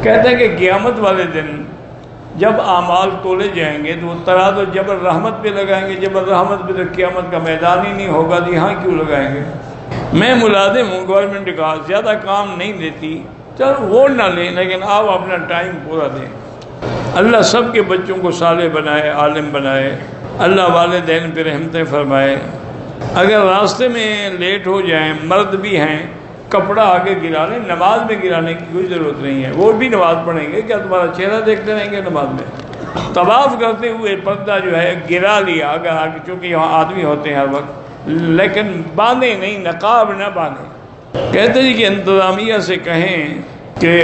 کہتے ہیں کہ قیامت والے دن جب اعمال تولے جائیں گے تو وہ ترازو جبر رحمت پہ لگائیں گے، جبر رحمت پہ تو قیامت کا میدان ہی نہیں ہوگا، تو یہاں کیوں لگائیں گے؟ میں ملازم ہوں، گورنمنٹ کا زیادہ کام نہیں دیتی، چلو وہ نہ لیں لیکن آپ اپنا ٹائم پورا دیں۔ اللہ سب کے بچوں کو صالح بنائے، عالم بنائے، اللہ والدین پہ رحمتیں فرمائے۔ اگر راستے میں لیٹ ہو جائیں، مرد بھی ہیں، کپڑا آگے گرا لیں، نماز میں گرانے کی کوئی ضرورت نہیں ہے، وہ بھی نماز پڑھیں گے، کیا تمہارا چہرہ دیکھتے رہیں گے نماز میں؟ طواف کرتے ہوئے پردہ جو ہے گرا لیا اگر آگے، چونکہ یہاں آدمی ہوتے ہیں ہر وقت، لیکن باندھیں نہیں، نقاب نہ باندھیں۔ کہتے ہیں کہ انتظامیہ سے کہیں کہ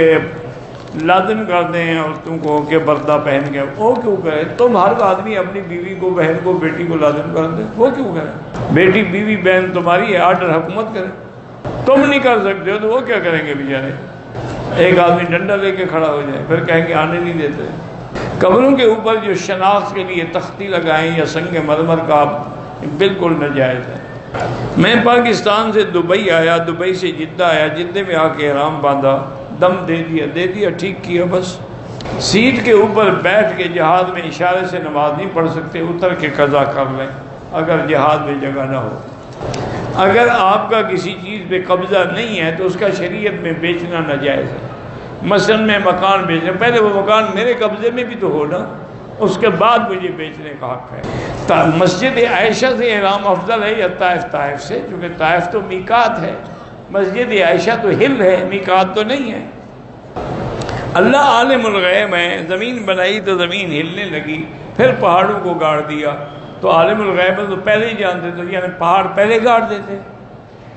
لازم کر دیں عورتوں کو کہ پردہ پہن کے، وہ کیوں کرے؟ تم ہر آدمی اپنی بیوی کو، بہن کو، بیٹی کو لازم کر دیں، وہ کیوں کرے؟ بیٹی بیوی بہن تمہاری ہے، آرڈر حکومت کرے، تم نہیں کر سکتے ہو تو وہ کیا کریں گے بیچارے؟ ایک آدمی ڈنڈا لے کے کھڑا ہو جائے پھر کہیں گے آنے نہیں دیتے۔ قبروں کے اوپر جو شناخت کے لیے تختی لگائیں یا سنگ مرمر کا، بالکل ناجائز ہے۔ میں پاکستان سے دبئی آیا، دبئی سے جدہ آیا، جدہ میں آ کے احرام باندھا، دم دے دیا، ٹھیک کیا، بس سیٹ کے اوپر بیٹھ کے جہاز میں اشارے سے نماز نہیں پڑھ سکتے، اتر کے قضا کر لیں اگر جہاز میں جگہ نہ ہو۔ اگر آپ کا کسی چیز پہ قبضہ نہیں ہے تو اس کا شریعت میں بیچنا ناجائز ہے۔ مثلا میں مکان بیچنا، پہلے وہ مکان میرے قبضے میں بھی تو ہو نا، اس کے بعد مجھے بیچنے کا حق ہے۔ مسجد عائشہ سے احرام افضل ہے یا طائف سے؟ چونکہ طائف تو میقات ہے، مسجد عائشہ تو ہل ہے، میقات تو نہیں ہے۔ اللہ عالم الغیب ہے، زمین بنائی تو زمین ہلنے لگی، پھر پہاڑوں کو گاڑ دیا، تو عالم الغیب تو پہلے ہی جانتے تھے، یعنی پہاڑ پہلے گاڑ دیتے۔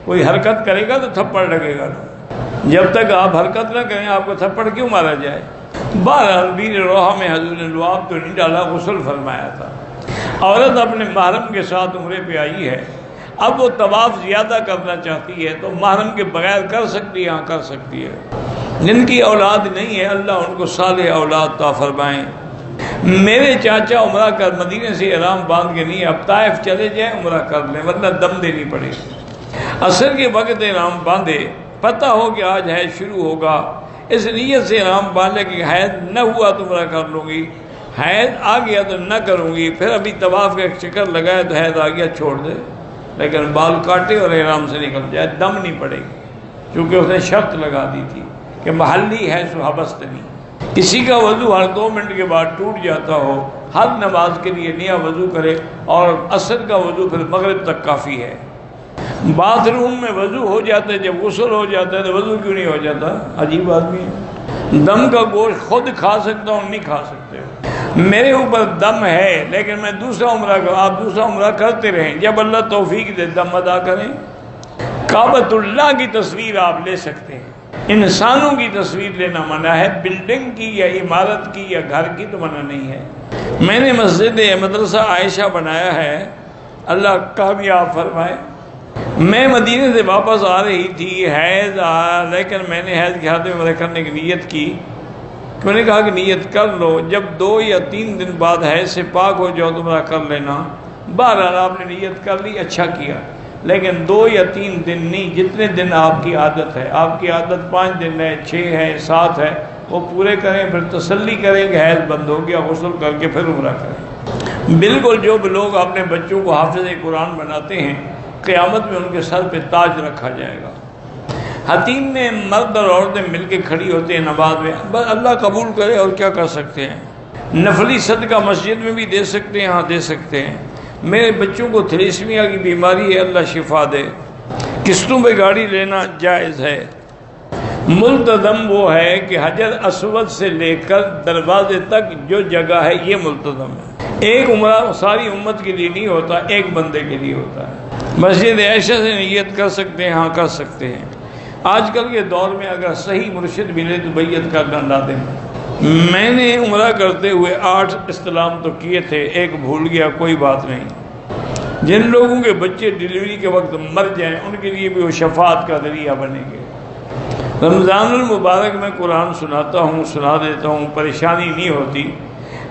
کوئی حرکت کرے گا تو تھپڑ لگے گا نا، جب تک آپ حرکت نہ کریں آپ کو تھپڑ کیوں مارا جائے؟ بہرحال بیر روحہ میں حضور نے لعاب تو نہیں ڈالا، غسل فرمایا تھا۔ عورت اپنے محرم کے ساتھ عمرے پہ آئی ہے، اب وہ طواف زیادہ کرنا چاہتی ہے تو محرم کے بغیر کر سکتی ہے؟ ہاں کر سکتی ہے۔ جن کی اولاد نہیں ہے اللہ ان کو صالح اولاد عطا فرمائیں۔ میرے چاچا عمرہ کر مدینے سے احرام باندھ کے نہیں، اب طائف چلے جائیں عمرہ کر لیں ورنہ دم دینی پڑے گی۔ عصر کے وقت احرام باندھے، پتہ ہو کہ آج حیض شروع ہوگا، اس نیت سے احرام باندھے کہ حیض نہ ہوا تو عمرہ کر لوں گی، حیض آ گیا تو نہ کروں گی، پھر ابھی طواف کا ایک چکر لگایا تو حیض آ گیا چھوڑ دے، لیکن بال کاٹے اور احرام سے نکل جائے، دم نہیں پڑے گی، کیونکہ اس نے شرط لگا دی تھی کہ محلی ہے سو حبستنی۔ کسی کا وضو ہر 2 منٹ کے بعد ٹوٹ جاتا ہو، ہر نماز کے لیے نیا وضو کرے، اور عصر کا وضو پھر مغرب تک کافی ہے۔ باتھ روم میں وضو ہو جاتا ہے، جب غسل ہو جاتا ہے تو وضو کیوں نہیں ہو جاتا؟ عجیب آدمی ہے۔ دم کا گوشت خود کھا سکتا ہوں، نہیں کھا سکتے، میرے اوپر دم ہے لیکن میں دوسرا عمرہ کروں، آپ دوسرا عمرہ کرتے رہیں، جب اللہ توفیق دے دم ادا کریں۔ کعبۃ اللہ کی تصویر آپ لے سکتے ہیں، انسانوں کی تصویر لینا منع ہے، بلڈنگ کی یا عمارت کی یا گھر کی تو منع نہیں ہے۔ میں نے مسجد مدرسہ عائشہ بنایا ہے، اللہ کامیاب فرمائے۔ میں مدینے سے واپس آ رہی تھی، حیض لیکن میں نے حیض کے ہاتھ میں عمرہ کرنے کی نیت کی، میں نے کہا کہ نیت کر لو، جب 2 یا 3 دن بعد حیض سے پاک ہو جاؤ تو عمرہ کر لینا۔ بہرحال آپ نے نیت کر لی، اچھا کیا، لیکن 2 یا 3 دن نہیں، جتنے دن آپ کی عادت ہے، آپ کی عادت 5 دن ہے، 6 ہے، 7 ہے، وہ پورے کریں، پھر تسلی کریں کہ حیض بند ہو گیا، غسل کر کے پھر عمرہ کریں۔ بالکل جو لوگ اپنے بچوں کو حافظ قرآن بناتے ہیں، قیامت میں ان کے سر پہ تاج رکھا جائے گا۔ حتیم میں مرد اور عورتیں مل کے کھڑی ہوتے ہیں نماز میں، بس اللہ قبول کرے، اور کیا کر سکتے ہیں۔ نفلی صدقہ مسجد میں بھی دے سکتے ہیں، ہاں دے سکتے ہیں۔ میرے بچوں کو تھیلیسیمیا کی بیماری ہے، اللہ شفا دے، قسطوں پہ گاڑی لینا جائز ہے۔ ملتزم وہ ہے کہ حجر اسود سے لے کر دروازے تک جو جگہ ہے یہ ملتزم ہے۔ ایک عمرہ ساری امت کے لیے نہیں ہوتا، ایک بندے کے لیے ہوتا ہے۔ مسجد عائشہ سے نیت کر سکتے ہیں، ہاں کر سکتے ہیں۔ آج کل کے دور میں اگر صحیح مرشد ملے تو بیعت کرنا لازم۔ میں نے عمرہ کرتے ہوئے 8 استلام تو کیے تھے، ایک بھول گیا، کوئی بات نہیں۔ جن لوگوں کے بچے ڈیلیوری کے وقت مر جائیں ان کے لیے بھی وہ شفاعت کا ذریعہ بنیں گے۔ رمضان المبارک میں قرآن سناتا ہوں، سنا دیتا ہوں، پریشانی نہیں ہوتی۔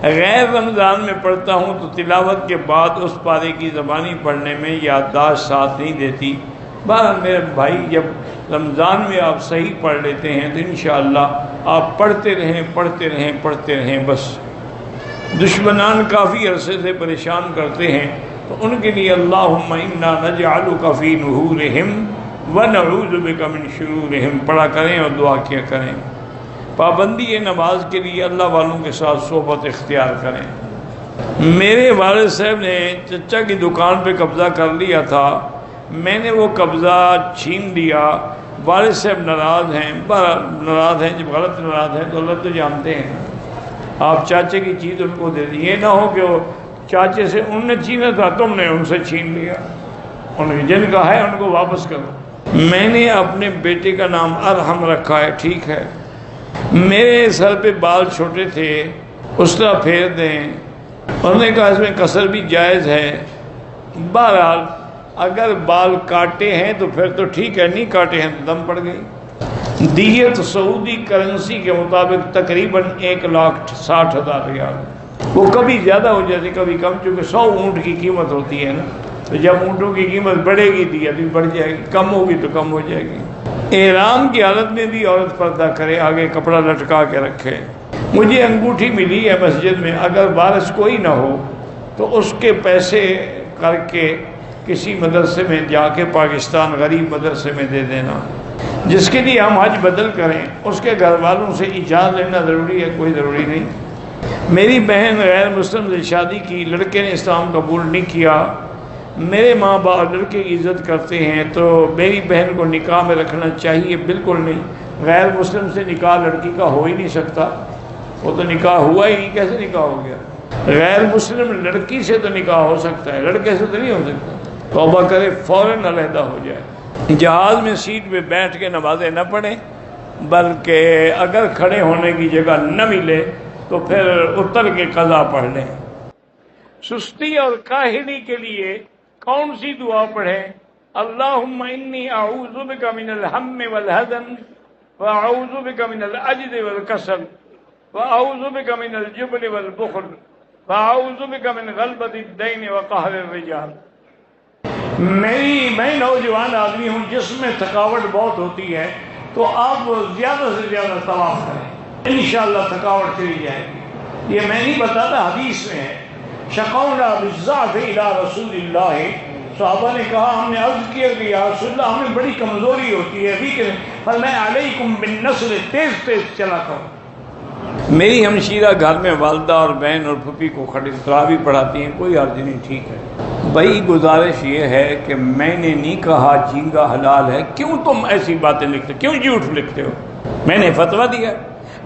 غیر رمضان میں پڑھتا ہوں تو تلاوت کے بعد اس پارے کی زبانی پڑھنے میں یادداشت ساتھ نہیں دیتی، بہرحال میرے بھائی، جب رمضان میں آپ صحیح پڑھ لیتے ہیں تو انشاءاللہ آپ پڑھتے رہیں بس۔ دشمنان کافی عرصے سے پریشان کرتے ہیں تو ان کے لیے اللہم انا نجعلک فی نحورہم ونعوذ بک من شرورہم پڑھا کریں اور دعا کیا کریں۔ پابندی نماز کے لیے اللہ والوں کے ساتھ صحبت اختیار کریں۔ میرے والد صاحب نے چچا کی دکان پہ قبضہ کر لیا تھا، میں نے وہ قبضہ چھین لیا۔ والد صاحب ناراض ہیں، جب غلط ناراض ہیں تو اللہ تو جانتے ہیں۔ آپ چاچے کی چیز ان کو دے دی، یہ نہ ہو کہ وہ چاچے سے انہوں نے چھینا تھا، تم نے ان سے چھین لیا۔ ان جن کا ہے ان کو واپس کرو۔ میں نے اپنے بیٹے کا نام ارحم رکھا ہے، ٹھیک ہے۔ میرے سر پہ بال چھوٹے تھے، اس طرح پھیر دیں۔ انہوں نے کہا اس میں قصر بھی جائز ہے۔ بہرحال اگر بال کاٹے ہیں تو پھر تو ٹھیک ہے، نہیں کاٹے ہیں تو دم پڑ گئی۔ دیت سعودی کرنسی کے مطابق تقریباً 1,60,000 ریال۔ وہ کبھی زیادہ ہو جاتی کبھی کم، چونکہ 100 اونٹ کی قیمت ہوتی ہے نا، تو جب اونٹوں کی قیمت بڑھے گی دیت بھی بڑھ جائے گی، کم ہوگی تو کم ہو جائے گی۔ احرام کی حالت میں بھی عورت پردہ کرے، آگے کپڑا لٹکا کے رکھے۔ مجھے انگوٹھی ملی ہے مسجد میں، اگر وارث کوئی نہ ہو تو اس کے پیسے کر کے کسی مدرسے میں جا کے پاکستان غریب مدرسے میں دے دینا۔ جس کے لیے ہم حج بدل کریں اس کے گھر والوں سے اجازت لینا ضروری ہے، کوئی ضروری نہیں۔ میری بہن غیر مسلم سے شادی کی، لڑکے نے اسلام قبول نہیں کیا۔ میرے ماں باپ لڑکے کی عزت کرتے ہیں تو میری بہن کو نکاح میں رکھنا چاہیے؟ بالکل نہیں۔ غیر مسلم سے نکاح لڑکی کا ہو ہی نہیں سکتا، وہ تو نکاح ہوا ہی نہیں، کیسے نکاح ہو گیا؟ غیر مسلم لڑکی سے تو نکاح ہو سکتا ہے، لڑکے سے تو نہیں ہو سکتا۔ توبہ کرے، فوراً علیحدہ ہو جائے۔ جہاز میں سیٹ پہ بیٹھ کے نمازیں نہ پڑھیں، بلکہ اگر کھڑے ہونے کی جگہ نہ ملے تو پھر اتر کے قضا پڑھ لیں۔ سستی اور کاہلی کے لیے کون سی دعا پڑھیں؟ اللہم انی اعوذ بک من الہم والحزن واعوذ بک من العجز والکسل واعوذ بک من الجبن والبخل واعوذ بک من غلبۃ الدین وقہر الرجال۔ میں نوجوان آدمی ہوں، جسم میں تھکاوٹ بہت ہوتی ہے، تو آپ زیادہ سے زیادہ طواف کریں، انشاءاللہ تھکاوٹ چلی جائے گی۔ یہ میں نہیں بتاتا، حدیث میں ہے۔ شقونا بالضعف الی رسول اللہ، صحابہ نے کہا، ہم نے عرض کیا کہ یا رسول اللہ ہمیں بڑی کمزوری ہوتی ہے، فرمایا علیکم بالنصر، تیز تیز چلا کرو۔ میری ہمشیرہ گھر میں والدہ اور بہن اور پھپھی کو تراویح پڑھاتی ہیں، کوئی عرض نہیں، ٹھیک ہے۔ بھائی گزارش یہ ہے کہ میں نے نہیں کہا جھینگا حلال ہے، کیوں تم ایسی باتیں لکھتے، کیوں جھوٹ لکھتے ہو؟ میں نے فتویٰ دیا،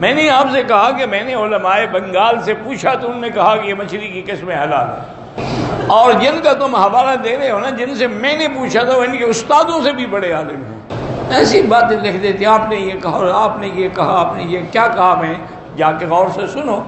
میں نے آپ سے کہا کہ میں نے علماء بنگال سے پوچھا تو انہوں نے کہا کہ یہ مچھلی کی قسمیں حلال ہے، اور جن کا تم حوالہ دے رہے ہو نا، جن سے میں نے پوچھا تھا وہ ان کے استادوں سے بھی بڑے عالم ہیں۔ ایسی باتیں لکھ دیتے، آپ نے یہ کہا، آپ نے یہ کہا، آپ نے یہ کیا کہا؟ میں جا کے غور سے سنو۔